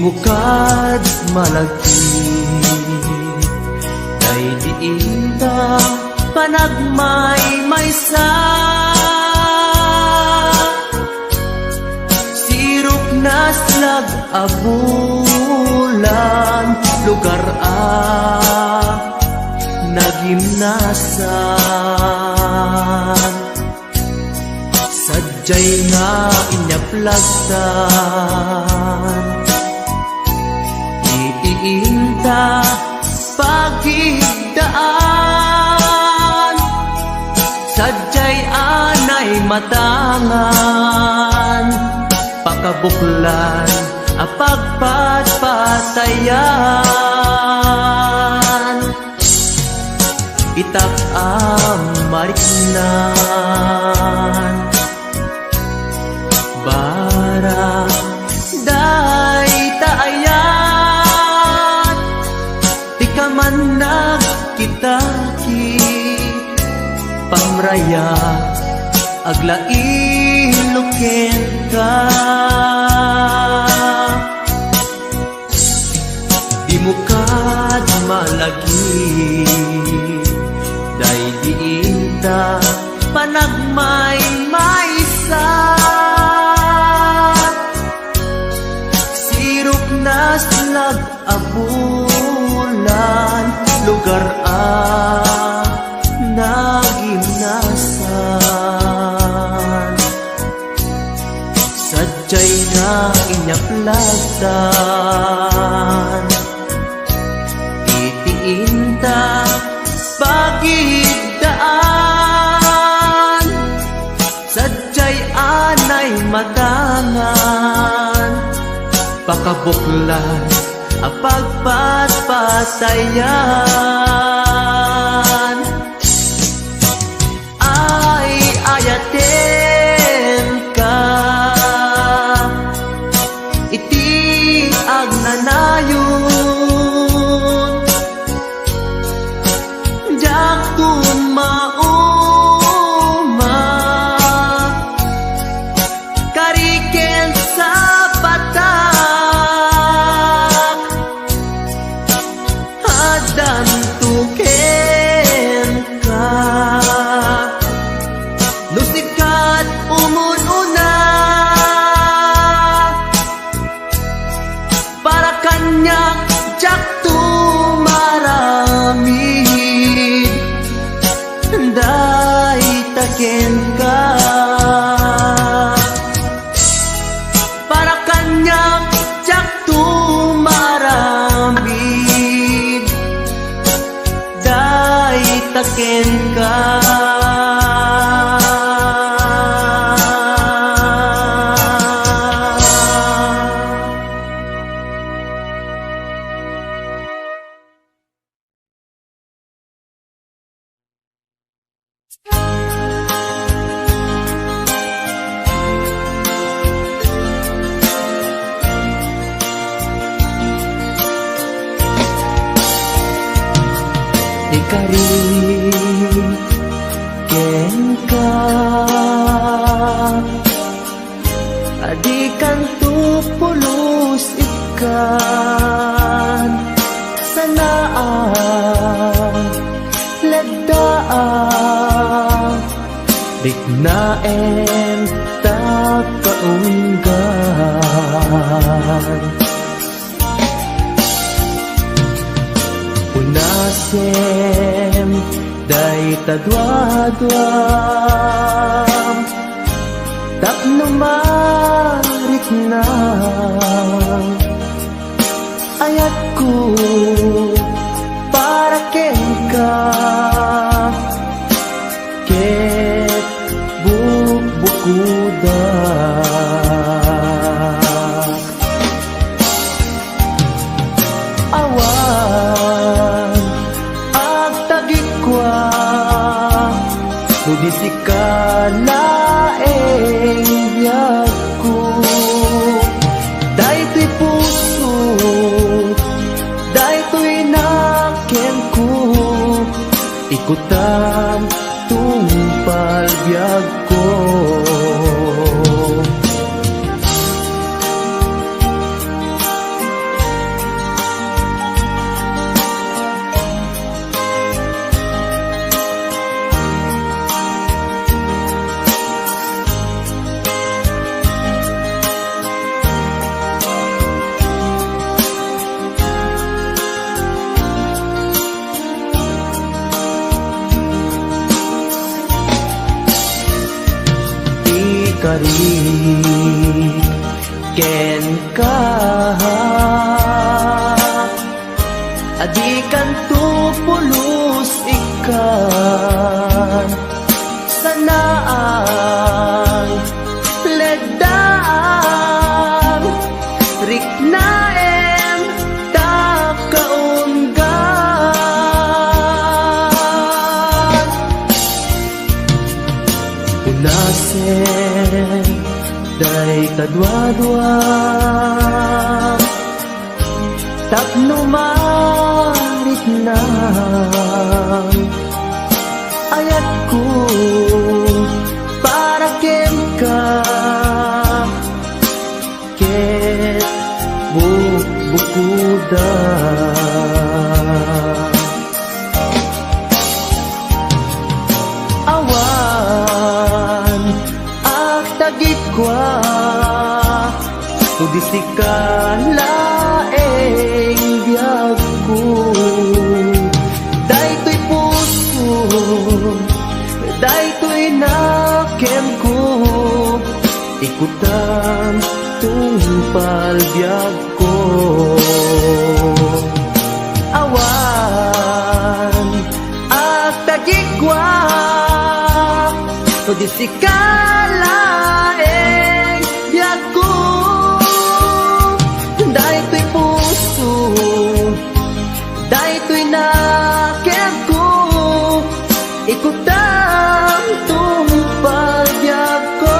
Bukad malagi kay diinda panagmay-maysa. Sirok na slag abulan lugar nagimnasan. Sadyay nga inyaplagtan iinta pagigdaan. Sadyay anay matangan pakabuklan apagpatpatayan. Itak amariknan bara day taayan. Di ka man nagkitaki pamraya aglailuken ka. Di mo kad malagi day diinta panagmay-maysa. Sirok na slag abulan lugar nagimnasan. Sadyay na inyaplagtan itiinta pagigdaan. Sadyay anay matangan pakabuklan apagpatpatayan. Ay ayaten ka iti agnanayon. Jak tumauma kariken sa patak hadan tuken ka. Nusikat umununa para kanyak jak tumaramid day taken ka. Para kanyak jak tumaramid day taken ka. Ikari ken ka adikan tupulos ikan sanaan lagdaan dignaen takaunggan. Unasem day tadwadwam tapno marik na ayatku para ken ka ket bubukuda. Di ka laeng biyagku daytoy puso daytoy naken ko ikutan tungpal biyag ko. kari ken ka adikan tu pulos ikan sanaang ledang riknaem ta kaunggan unasen day kadwa-dwa tapno marit na ayat ko para ken ka ket bukuda awan ak tagit kwa tudisikan laeng biyag ko daytoy puso daytoy nakem ko ikutan tungpal biyag ko awan at tagigwa tudisikan laeng biyag ko daytoy puso daytoy nakem ko ikutan tungpal biyag ko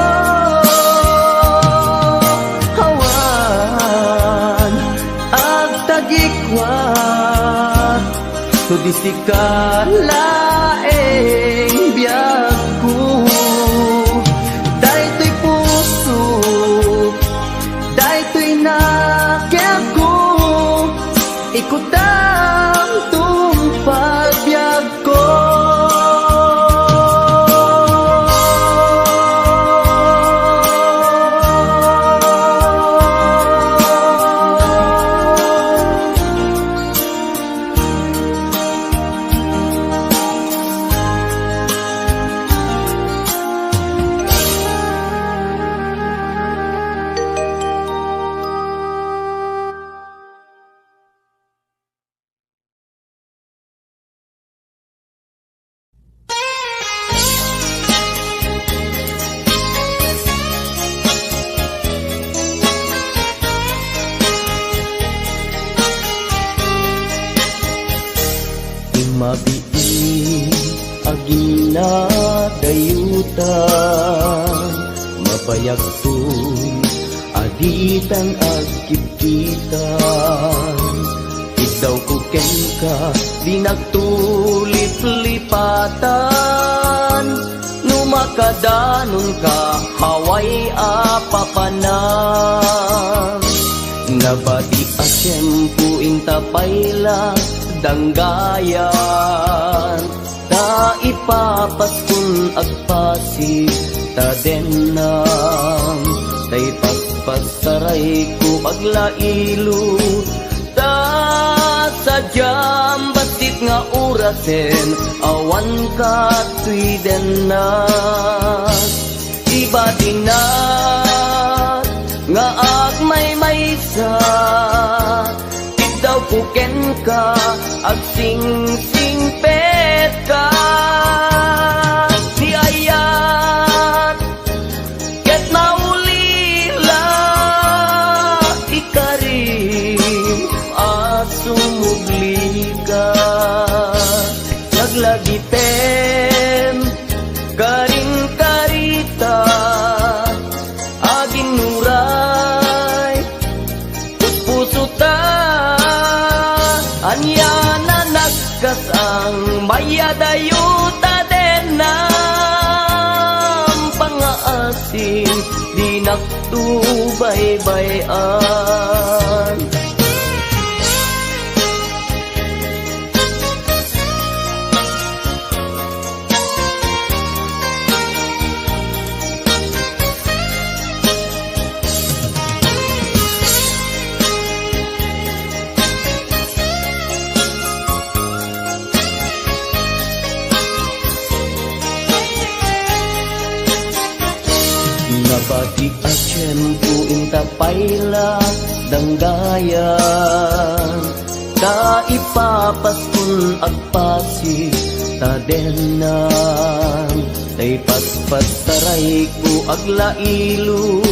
awan ag tagikwa tudisikan laeng biyag ko daytoy puso daytoy nakem ko ikutan tungpal biyag ko mabii agina dayutan mapayagtoy aditan agkipkitan idaw ko ken ka di nagtulip-lipatan numakadanon ka haway apapanan nabati asyempo intapayla danggayan ta ipapaskun agpasig ta denam tay pagpasaray ko aglailo ta sadyam basit nga orasen awan ka tuy dennas ibatinat nga agmay-maysa daw kuken ka ag sing-singpet ka di ayat ket naulila ikarim asumugli ka naglagitem karing karita aging nuray puso ta anya na nagkas ang mayadayuta denam pangaasim di naktubaybayan paylat danggayan ka ipapaskun agpasi tadenan tay paspas taray ko aglailo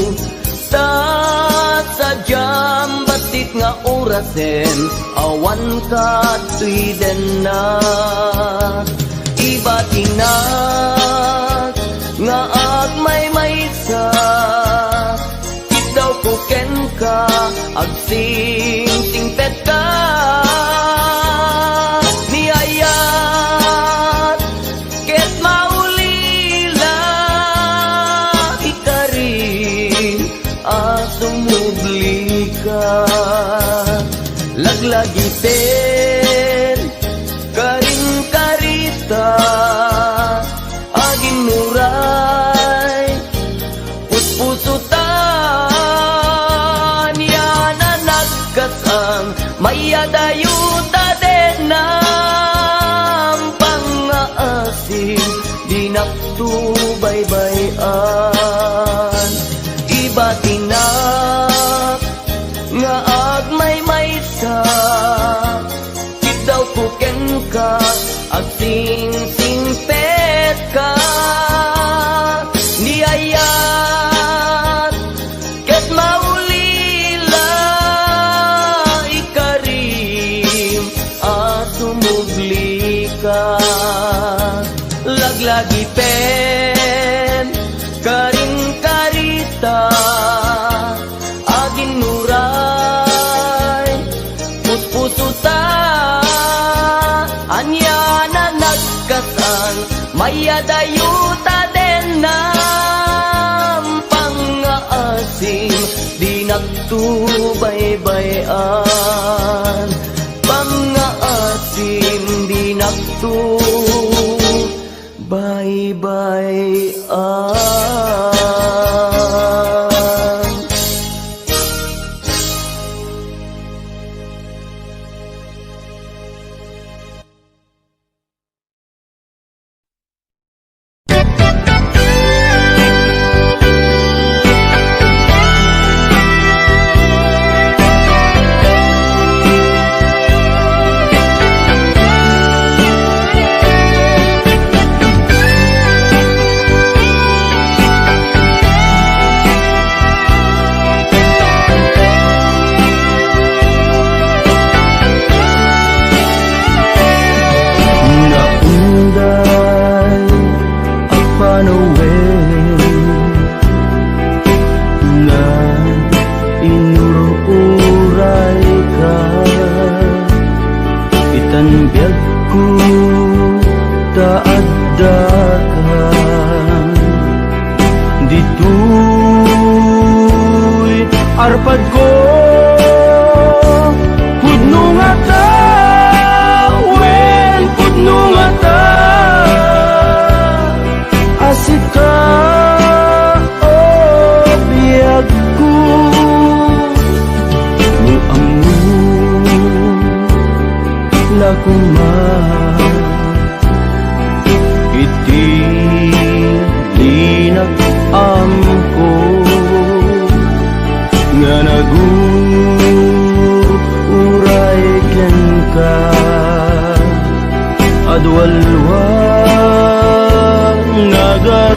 ta sadyam batik nga orasen awan ka tuiden na ibatinak nga agmay-maysa ikaw kuken ka agsing-singpet ka niyayat ket maulila ikarin asumubli ka laglagi ten karing karita aging nuray puspusutan yana nagkasang mayadayuta den ng pangaasim di naktubaybayan ibatinak nga agmay-maysa daw kuken ka agsing-singpet ka niyayat ket maulila ikarim asumugli ka laglagi pen karing karita aging nuray puspusuta anya na nagkasang mayadayuta den ng pangaasim di nagtubaybayan pangaasim di nagtubaybayan. Arpad ko pudno nga ta wen pudno nga ta asika o biyag ko mo amu lakuma iti linak amko nga naguray ken ka adwalwan nagar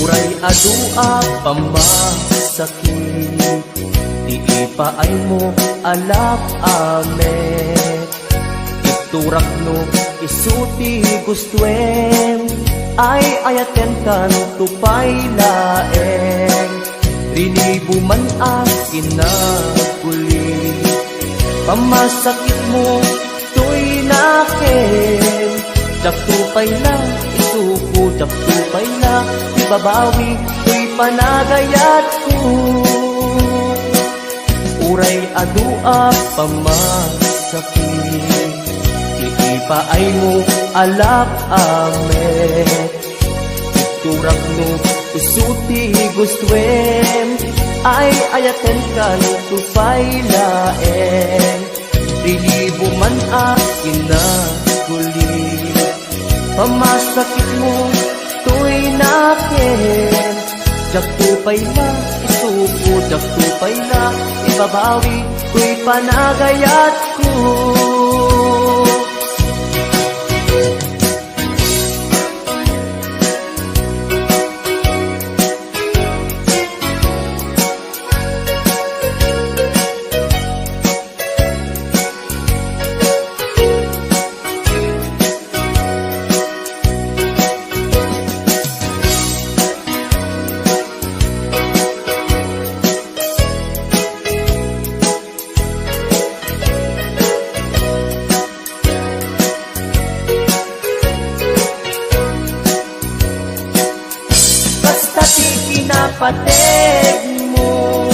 uray adua pamasakit di ipaay mo alak amet iturak no isuti gustuen ay ayaten kan tupay laeng rinibuman akin na kuli pamasakit mo tuy nakin daktupay na isuko daktupay na ibabawi tuy panagayat ko uray adua pamasakit iipaay mo alak amet iturak no isuti gustuen ay ayaten kan tupay laeng Rilibo man akin na guli Pamasakit mo to'y nakin Jak tupay na isuko Jak tupay na ibabawi Ko'y panagayat ko Pateg mo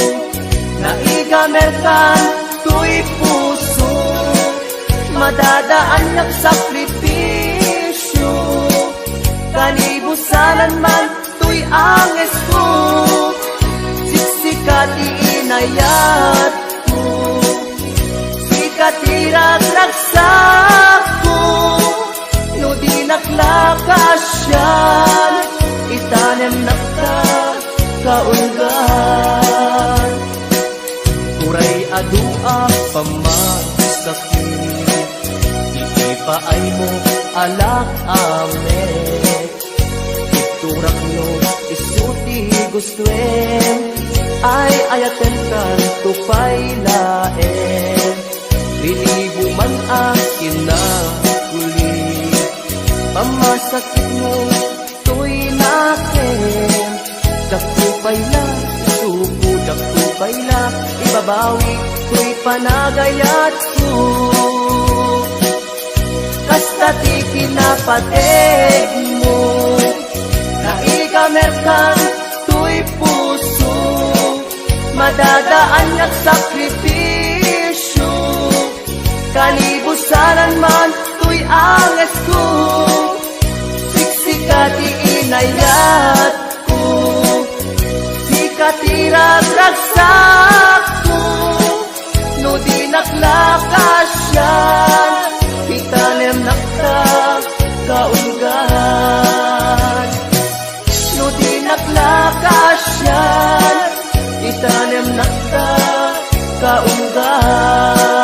Naigamer kan to'y puso Madadaan ng sakripisyo Kanibusanan man to'y anges ko Siksikati inayat ko Sikati ragragsak ko No di naklakasyan Itanem nakta kaulgan Uray adua pamasakit Ipaay mo alak amet Iturak no isuti gustuen Ay ayaten kan tupay laen Rilibo man akin na kuli Pamasakit mo to'y nakin Daktupay na, isuko, daktupay na Ibabawi, ko'y panagayat ko Kastati kinapateg mo Naigamerkan to'y puso Madadaan at sakripisyo Kanibusanan man to'y anges ko Siksikati inayat Katirag-ragsak ko No di naklakasyan Itanem nakta kaulgan No di naklakasyan Itanem nakta kaulgan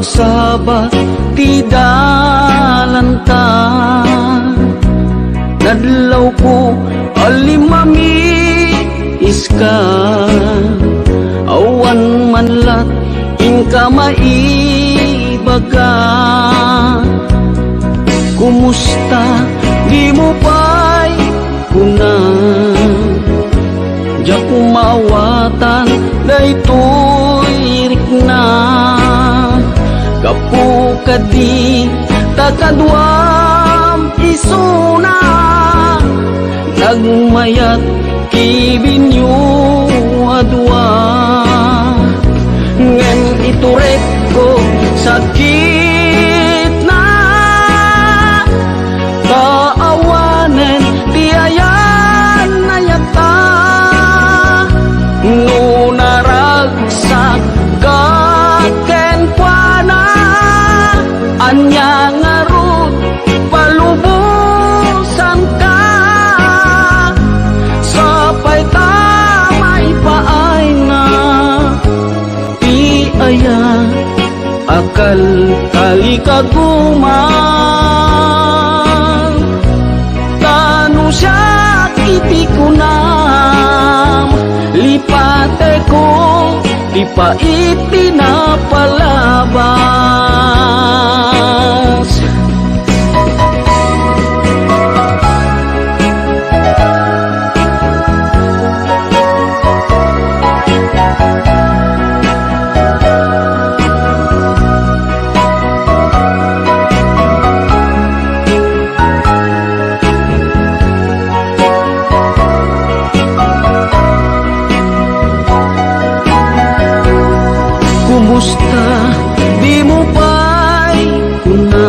agsabat ti dalanta. Nadlaw ko alimami iska, awan manlat inka maibaga. Kumusta di mo pa'y kuna, di ako mawatan daytoy rikna. Kapu kadi takadwam isuna, nagmayat kibinyo adwa. Ngen iturek ko sakit na, kaawanen tiayan na yata. No naragsak kaken kuana, anya ngarut palubusan ka. Sapay tamay paay na ti aya, akal kali kaguman. Tano siya iti kunam, lipate ko di pa itinapalabas. Kumusta di mo pa'y kuna,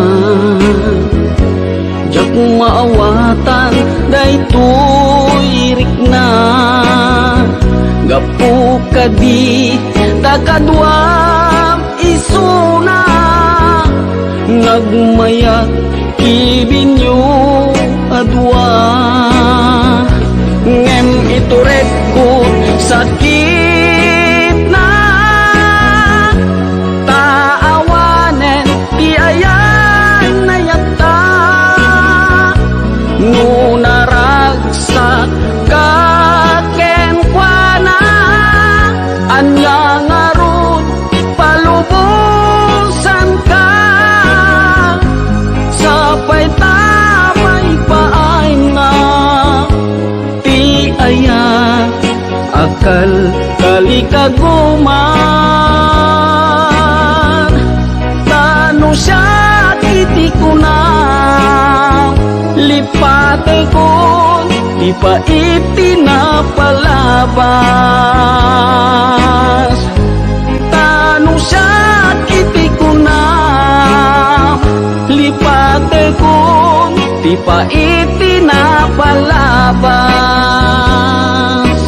di ako maawatan daytoy rikna. Gapu kadi takadwam isuna, nagmayat kibinyo adwa. Ngem iturek ko sakit na, taawanen ti ayan na yata. No naragsak kaken kuana, anya ngarut palubusan ka. Sapay tamay paay na ti aya, akal kali kaguman. Tano siya iti kunam, lipate ko di pa itinapalabas. Tano siya iti kunam, lipate ko di pa itinapalabas.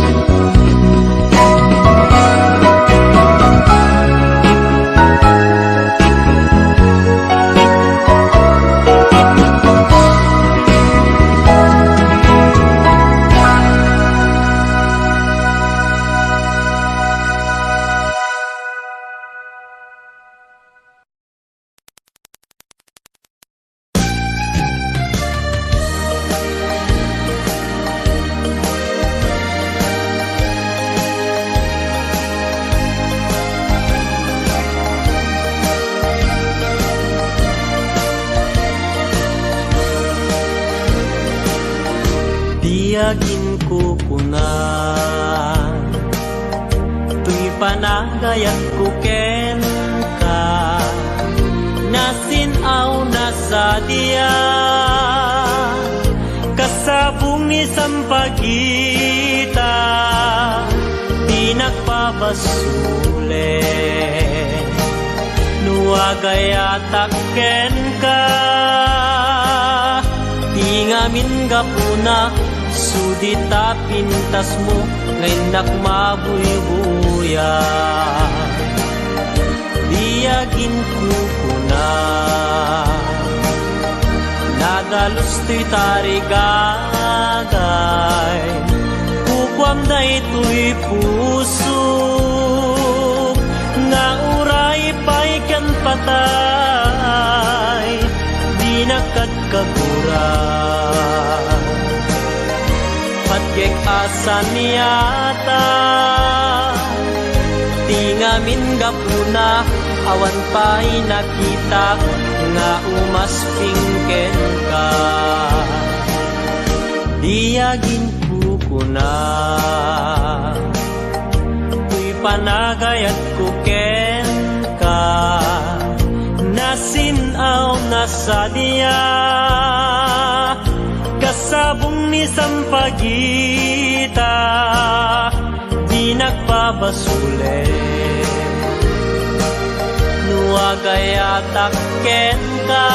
Tiyagin ko kuna, tuy panagayat ko ken ka, nasinaw na sa diya, kasabong ni sampagita, di nagpabasule, nuagayatak ken ka, tingamin gapuna, sudita pintas mo ngayon nakmabuy-buya. Diyagin ko kuna, nadalos to'y tarigagay, kukwam da ito'y puso, nga uray pa'y kan patay. saniyata. Di ngamin gapuna awan pa'y nakita nga umaspingken ka. Diyagin kukuna tuy panagayat kuken ka. Nasinaw na sadya kasabong ni sampagita di nagpabasule. Nuagayatak ken ka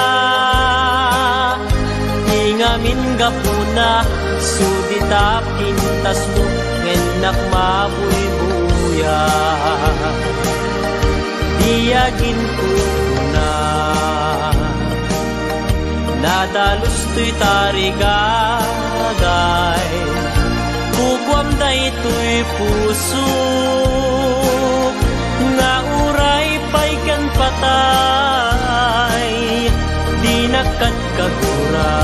ingamin gapuna sudita pintas mo ngenak mabuy-buya. Diyagin ko na nadalus to'y tarigagay kukwam da ito'y puso nga uray pa'y kan patay di nakatkagura.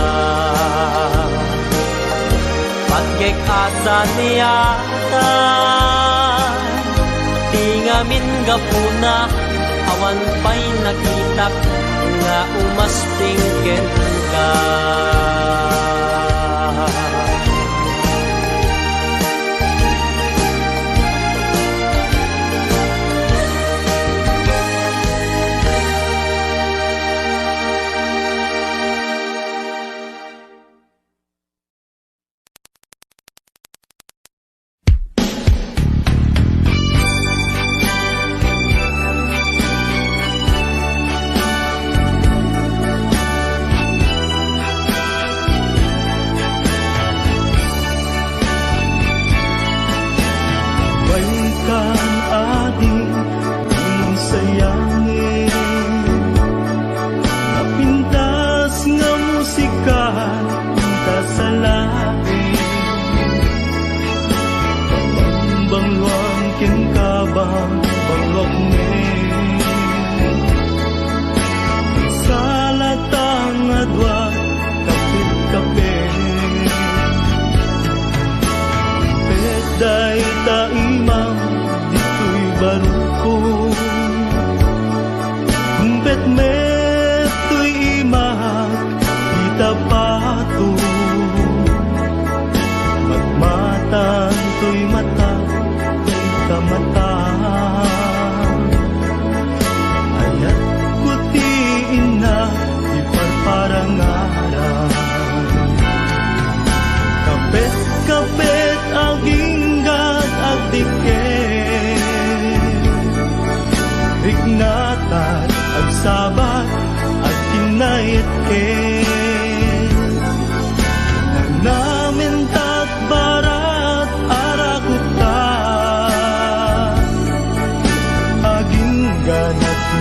Pagkek asa niyata di ngamin gapuna awan pa'y nakitak nga umaspingken ka.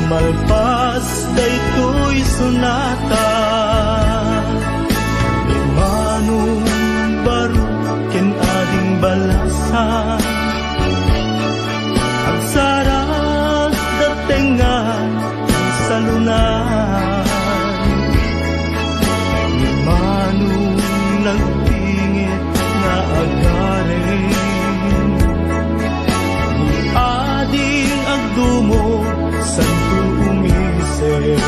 Malpas daytoy sunata Imanong baro ken ading balasan Ang sarap datengan sa lunan Imanong nagtingit na agarin Ni ading agdumo santo umisip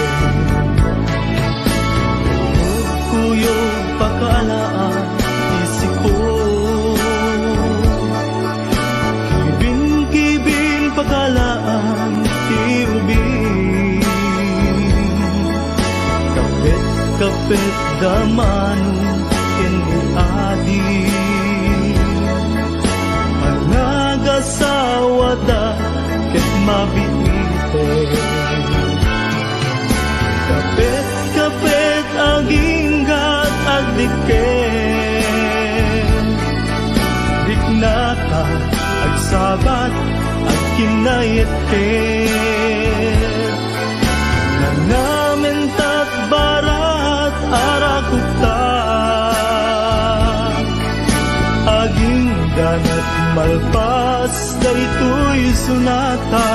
Kuyog pakalaan isiko Kibing-kibing pakalaan tiubing Kapit-kapit damanong kiniadi Anagasawa da ket mabiti Kapit-kapit aginggat agdiken Diknata agsabat agkinayetken Nanamentat barat arakuta Aging ganat malpas daytoy sunata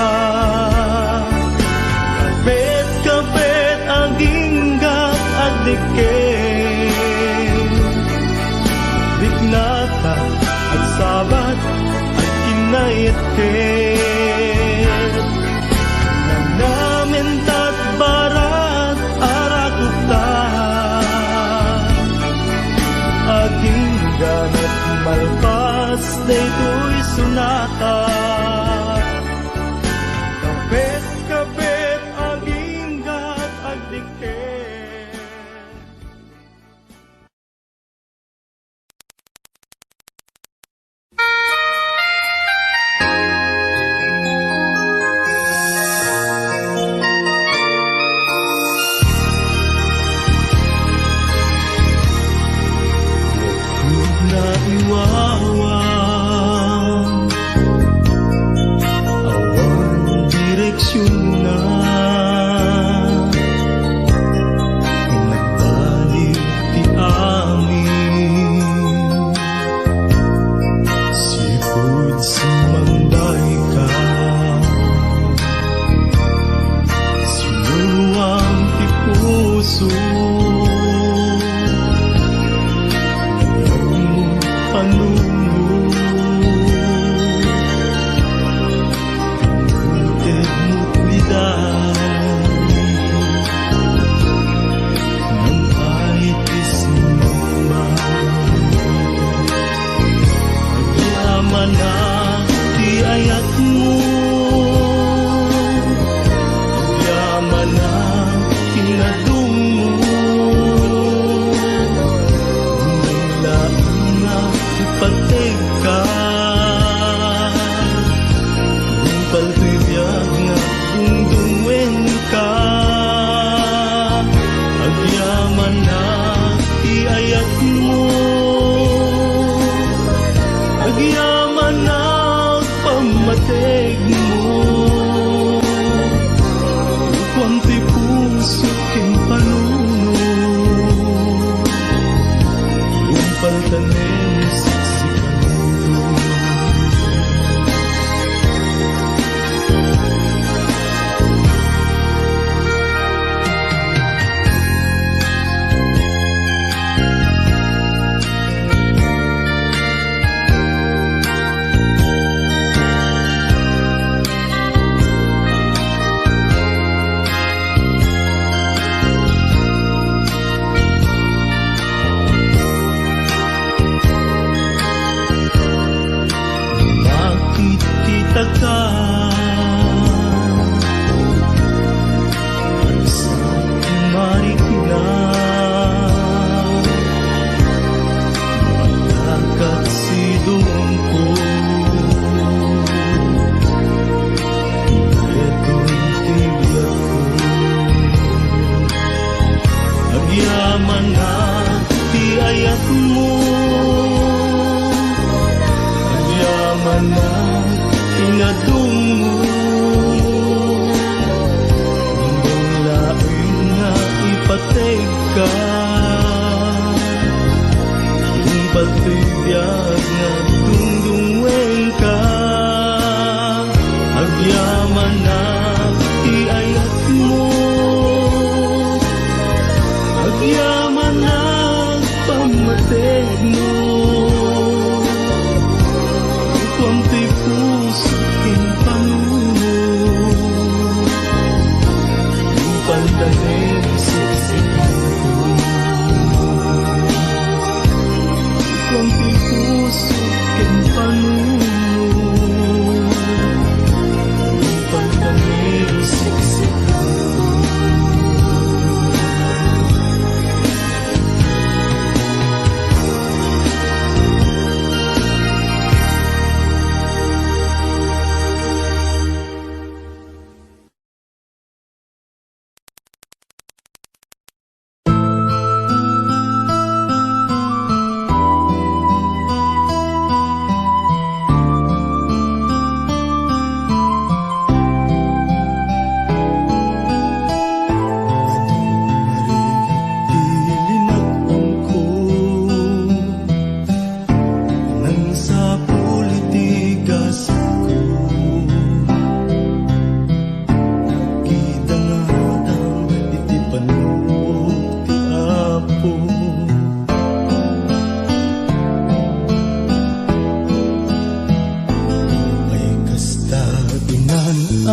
Kapit-kapit aginggat agdiken Diknata agsabat agdikit. Nang namin tat barat arakupta, aging ganat malpas daytoy sunata. Kapit aging gat agdikit. Na iwawan awang direksyon na nagbalik ti amin. Sipud sumambay ka, sinuwang ti puso. Puso ken panuno, pagdamig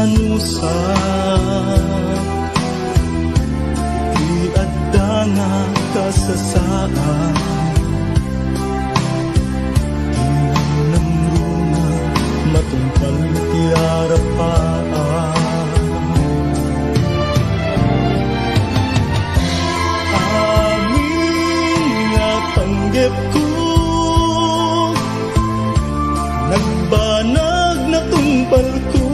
anusa di adda nga kasasaan tinamruna matungkal ti arapaan amin nga panggep ko nagbanag na tumpal ko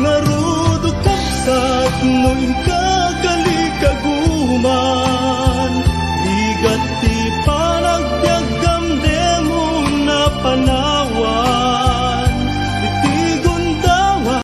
ngarudo kapsat no'y kagalikaguman ligat